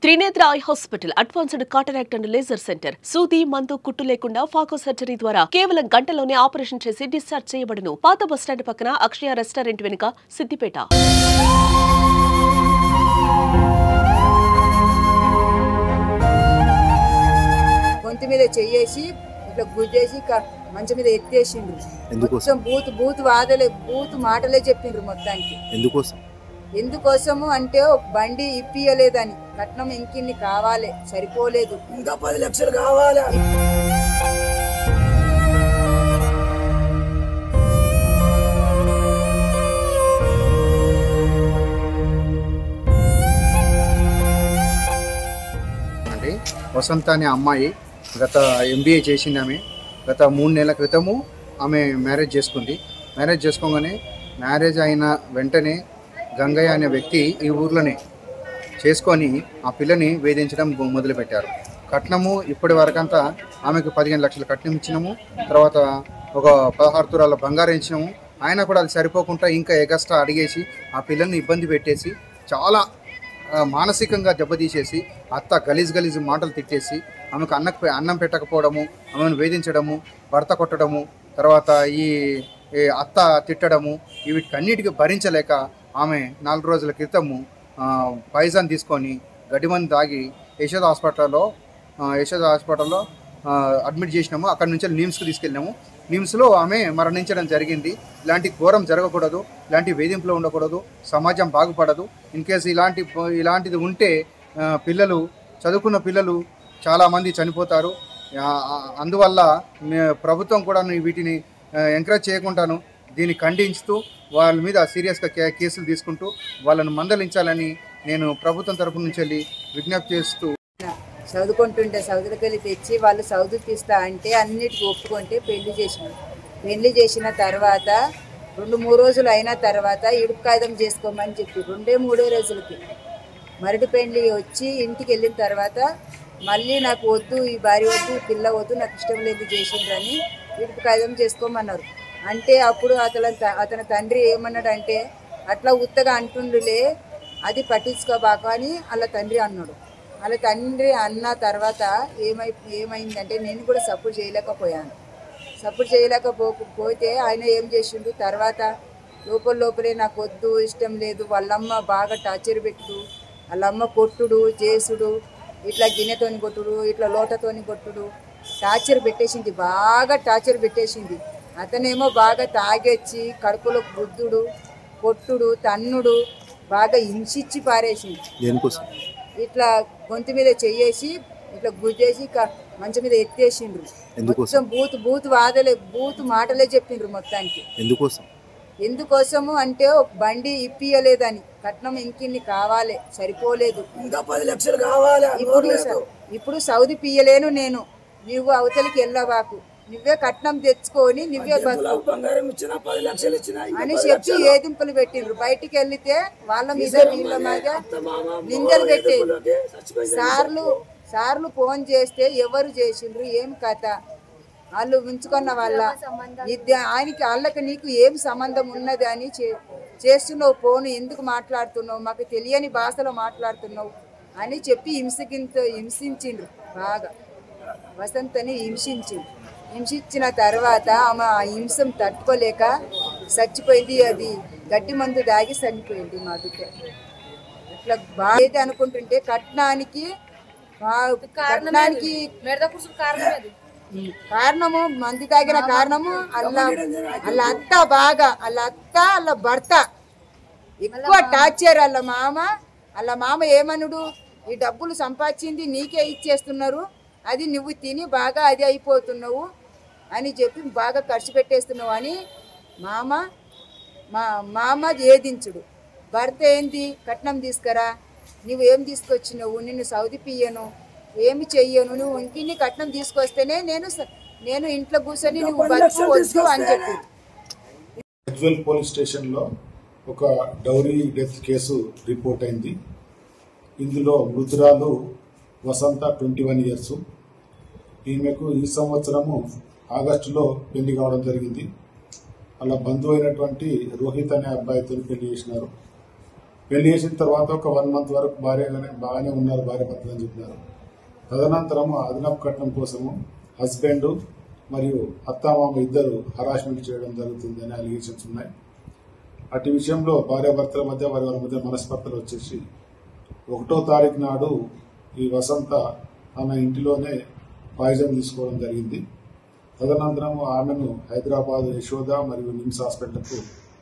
Trinetra eye hospital advanced cataract and laser centre. సూది మందు కుట్టు లేకుండా ఫాకో సర్జరీ ద్వారా కేవలం గంటలోనే ఆపరేషన్ చేసి డిశ్చార్జ్ చేయబడును. పాత బస్టాండ్ పక్కన అక్షయ రెస్టారెంట్ వెనుక, సిద్దిపేట. గొంతు మీద చెయ్యేసి ఇట్లా గుద్దేసి మంచం మీద ఎత్తేసిండ్రు. మొత్తం బూత్ వాదలే బూత్ మాటలే చెప్పిండ్రు మొత్తానికి. ఎందుకోసము అంటే బండి ఇప్పియలేదని, కట్నం ఇంకిన్ని కావాలి, సరిపోలేదు, ఇంకా 10 లక్షలు కావాలి. వసంత అనే అమ్మాయి గత MBA చేసింది. ఆమె గత 3 నెలల క్రితము ఆమె మ్యారేజ్ చేసుకుంది. మ్యారేజ్ చేసుకోగానే మ్యారేజ్ అయిన వెంటనే గంగయ్య అనే వ్యక్తి ఈ ఊర్లోనే చేసుకొని ఆ పిల్లని వేధించడం మొదలుపెట్టారు. కట్నము ఇప్పటి వరకంతా ఆమెకు 15 లక్షల కట్నం ఇచ్చినాము. తర్వాత ఒక 16 తులాల బంగారం ఇచ్చినాము. ఆయన కూడా అది సరిపోకుండా ఇంకా ఎగస్ట్రా అడిగేసి ఆ పిల్లల్ని ఇబ్బంది పెట్టేసి చాలా మానసికంగా దెబ్బతీసేసి అత్త గలీజ్ మాటలు తిట్టేసి ఆమెకు అన్నం పెట్టకపోవడము, ఆమెను వేధించడము, భర్త కొట్టడము, తర్వాత ఈ అత్త తిట్టడము, వీటికన్నిటికీ భరించలేక ఆమె 4 రోజుల క్రితము పాయిజన్ తీసుకొని గడ్డిమంది తాగి యశోద హాస్పిటల్లో అడ్మిట్ చేసినాము. అక్కడి నుంచి నిమ్స్కి తీసుకెళ్ళినాము. నిమ్స్లో ఆమె మరణించడం జరిగింది. ఇలాంటి ఘోరం జరగకూడదు, ఇలాంటి వేధింపులు ఉండకూడదు, సమాజం బాగుపడదు. ఇన్ కేసు ఇలాంటిది ఉంటే పిల్లలు, చదువుకున్న పిల్లలు చాలామంది చనిపోతారు. అందువల్ల ప్రభుత్వం కూడా వీటిని ఎంకరేజ్ చేయకుండాను దీన్ని ఖండిస్తూ వాళ్ళ మీద సీరియస్గా కేసులు తీసుకుంటూ వాళ్ళను మందలించాలని నేను ప్రభుత్వం తరఫు నుంచి వెళ్ళి విజ్ఞప్తి చేస్తూ, చదువుకుంటుంటే సౌదులకు వెళ్ళి తెచ్చి వాళ్ళు సౌదుకి ఇస్తా అంటే అన్నిటికీ ఒప్పుకుంటే పెళ్లి చేసిన తర్వాత 2-3 రోజులు అయిన తర్వాత ఇడుపు కాగితం చేసుకోమని చెప్పి 2-3 రోజులకి మరటి పెళ్లి వచ్చి ఇంటికి వెళ్ళిన తర్వాత మళ్ళీ నాకు వద్దు, ఈ భార్య వద్దు, ఈ పిల్ల వద్దు, నాకు ఇష్టం లేదు చేసిండ్రని ఇడుపు కాగితం చేసుకోమన్నారు. అంటే అప్పుడు అతని తండ్రి ఏమన్నాడంటే, అట్లా ఉత్తగా అంటుండులే, అది పట్టించుకోబాక అని వాళ్ళ తండ్రి అన్నాడు. వాళ్ళ తండ్రి అన్న తర్వాత ఏమైందంటే నేను కూడా సపోర్ట్ చేయలేకపోయాను. సపోర్ట్ చేయలేకపోతే ఆయన ఏం చేసిండు, తర్వాత లోపలే నాకు వద్దు, ఇష్టం లేదు, వాళ్ళమ్మ బాగా టార్చర్ పెట్టుడు, వాళ్ళమ్మ కొట్టుడు చేసుడు, ఇట్లా గిన్నెతోని కొట్టుడు, ఇట్లా లోటతోని కొట్టుడు, టార్చర్ పెట్టేసింది, బాగా టార్చర్ పెట్టేసింది. అతనేమో బాగా తాగొచ్చి కడుపులో గుద్దుడు, కొట్టుడు, తన్నుడు, బాగా హింసించి పారేసింది. ఇట్లా గొంతు మీద చెయ్యేసి ఇట్లా గుద్దేసి మంచం మీద ఎత్తేసిండ్రు. మొత్తం బూత్ వాదలే బూత్ మాటలే చెప్పిండ్రు మొత్తానికి. ఎందుకోసము అంటే బండి ఇప్పియలేదని, కట్నం ఇంకిన్ని కావాలి, సరిపోలేదు, ఇంకా 10 లక్షలు కావాలి. ఇప్పుడు సౌది పియ్యలేను నేను, నువ్వు అవతలికి వెళ్ళబాకు, నువ్వే కట్నం తెచ్చుకొని నువ్వే బంగారం ఇచ్చినా 10 లక్షలు ఇచ్చినా అని చెప్పి ఏదింపులు పెట్టిండ్రు. బయటికి వెళ్తే వాళ్ళ మీద వీళ్ళ మీద నిందలు పెట్టేది. సార్లు ఫోన్ చేస్తే ఎవరు చేసిండ్రు, ఏం కథ, వాళ్ళు ఉంచుకున్న వాళ్ళ వాళ్ళకి నీకు ఏం సంబంధం ఉన్నది అని చేస్తున్నావు, ఫోన్ ఎందుకు మాట్లాడుతున్నావు, మాకు తెలియని భాషలో మాట్లాడుతున్నావు అని చెప్పి హింసించిండ్రు. బాగా వసంతని హింసించిన తర్వాత ఆమె ఆ హింసం తట్టుకోలేక చచ్చిపోయింది. అది గడ్డి మందు దాగి చనిపోయింది మా బిడ్డ. అట్లా బాగా అనుకుంటుంటే కట్నానికి కారణము మంది తాగిన కారణము వాళ్ళ అత్త వాళ్ళ భర్త ఎక్కువ టార్చర్. వాళ్ళ మామ ఏమనుడు, ఈ డబ్బులు సంపాదించింది నీకే ఇచ్చేస్తున్నారు, అది నువ్వు తిని బాగా అది అయిపోతున్నావు అని చెప్పి బాగా ఖర్చు పెట్టేస్తున్నావు అని మామ ఏదించుడు. భర్త ఏంది, కట్నం తీసుకురా, నువ్వేం తీసుకొచ్చినావు, నిన్ను సౌది పియ్యను, ఏమి చెయ్యను, నువ్వు ఇంకిన్ని కట్నం తీసుకొస్తేనే నేను ఇంట్లో కూర్చొని నువ్వు బతుకోవద్దు అని చెప్పి. పోలీస్ స్టేషన్లో ఒక డౌరీ డెత్ కేసు రిపోర్ట్ అయింది. ఇందులో మృతురాలు వసంత 21 ఇయర్స్. ఈమెకు ఈ సంవత్సరము ఆగస్టులో పెళ్లి కావడం జరిగింది. వాళ్ళ బంధువు అయినటువంటి రోహిత్ అనే అబ్బాయితో పెళ్లి చేసినారు. పెళ్లి చేసిన తర్వాత ఒక 1 month వరకు బాగానే ఉన్నారు, భార్య భర్తలు అని చెప్పినారు. తదనంతరం అదనపు కట్నం కోసము హస్బెండ్ మరియు అత్తామామ ఇద్దరు హరాస్మెంట్ చేయడం జరుగుతుందని అలిగేషన్స్ ఉన్నాయి. అటు విషయంలో భార్యాభర్తల మధ్య వారి మధ్య మనస్పర్ధలు వచ్చేసి 1వ తారీఖు నాడు ఈ వసంత తన ఇంటిలోనే పాయిజన్ తీసుకోవడం జరిగింది. తదనంతరం ఆమెను హైదరాబాద్ యశోద మరియు నిమ్స్ హాస్పిటల్కు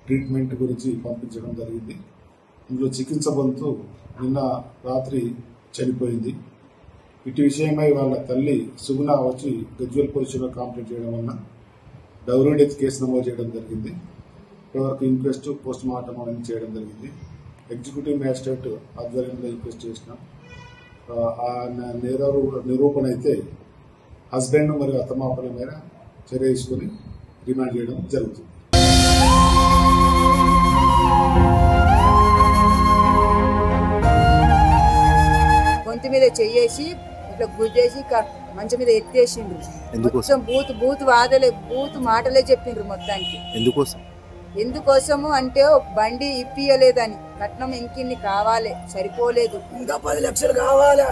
ట్రీట్మెంట్ గురించి పంపించడం జరిగింది. ఇందులో చికిత్స పొందుతూ నిన్న రాత్రి చనిపోయింది. ఇటు విషయమై వాళ్ళ తల్లి సుగుణ వచ్చి గజ్వేల్ పోలీసులో కంప్లైంట్ చేయడం వలన డౌరీ డెత్ కేసు నమోదు చేయడం జరిగింది. ఇప్పటివరకు ఇంక్వెస్ట్ పోస్ట్ మార్టం అనేది చేయడం జరిగింది. ఎగ్జిక్యూటివ్ మ్యాజిస్ట్రేట్ ఆధ్వర్యంలో ఇంక్వెస్ట్ చేసినాం. ఆ నిరూపణ అయితే హస్బెండ్ మరియు అత్తమాపల మేర చర్య తీసుకుని రిమాండ్ చేయడం జరుగుతుంది. గొంతు మీద చెయ్యేసి ఇట్లా గుద్దేసి మంచం మీద ఎత్తేసిండ్రు. మొత్తం బూత్ వాదలే బూత్ మాటలే చెప్పిండ్రు మొత్తానికి. ఎందుకోసము అంటే బండి ఇప్పియలేదని, కట్నం ఇంకిన్ని కావాలి, సరిపోలేదు, ఇంకా 10 లక్షలు కావాలి.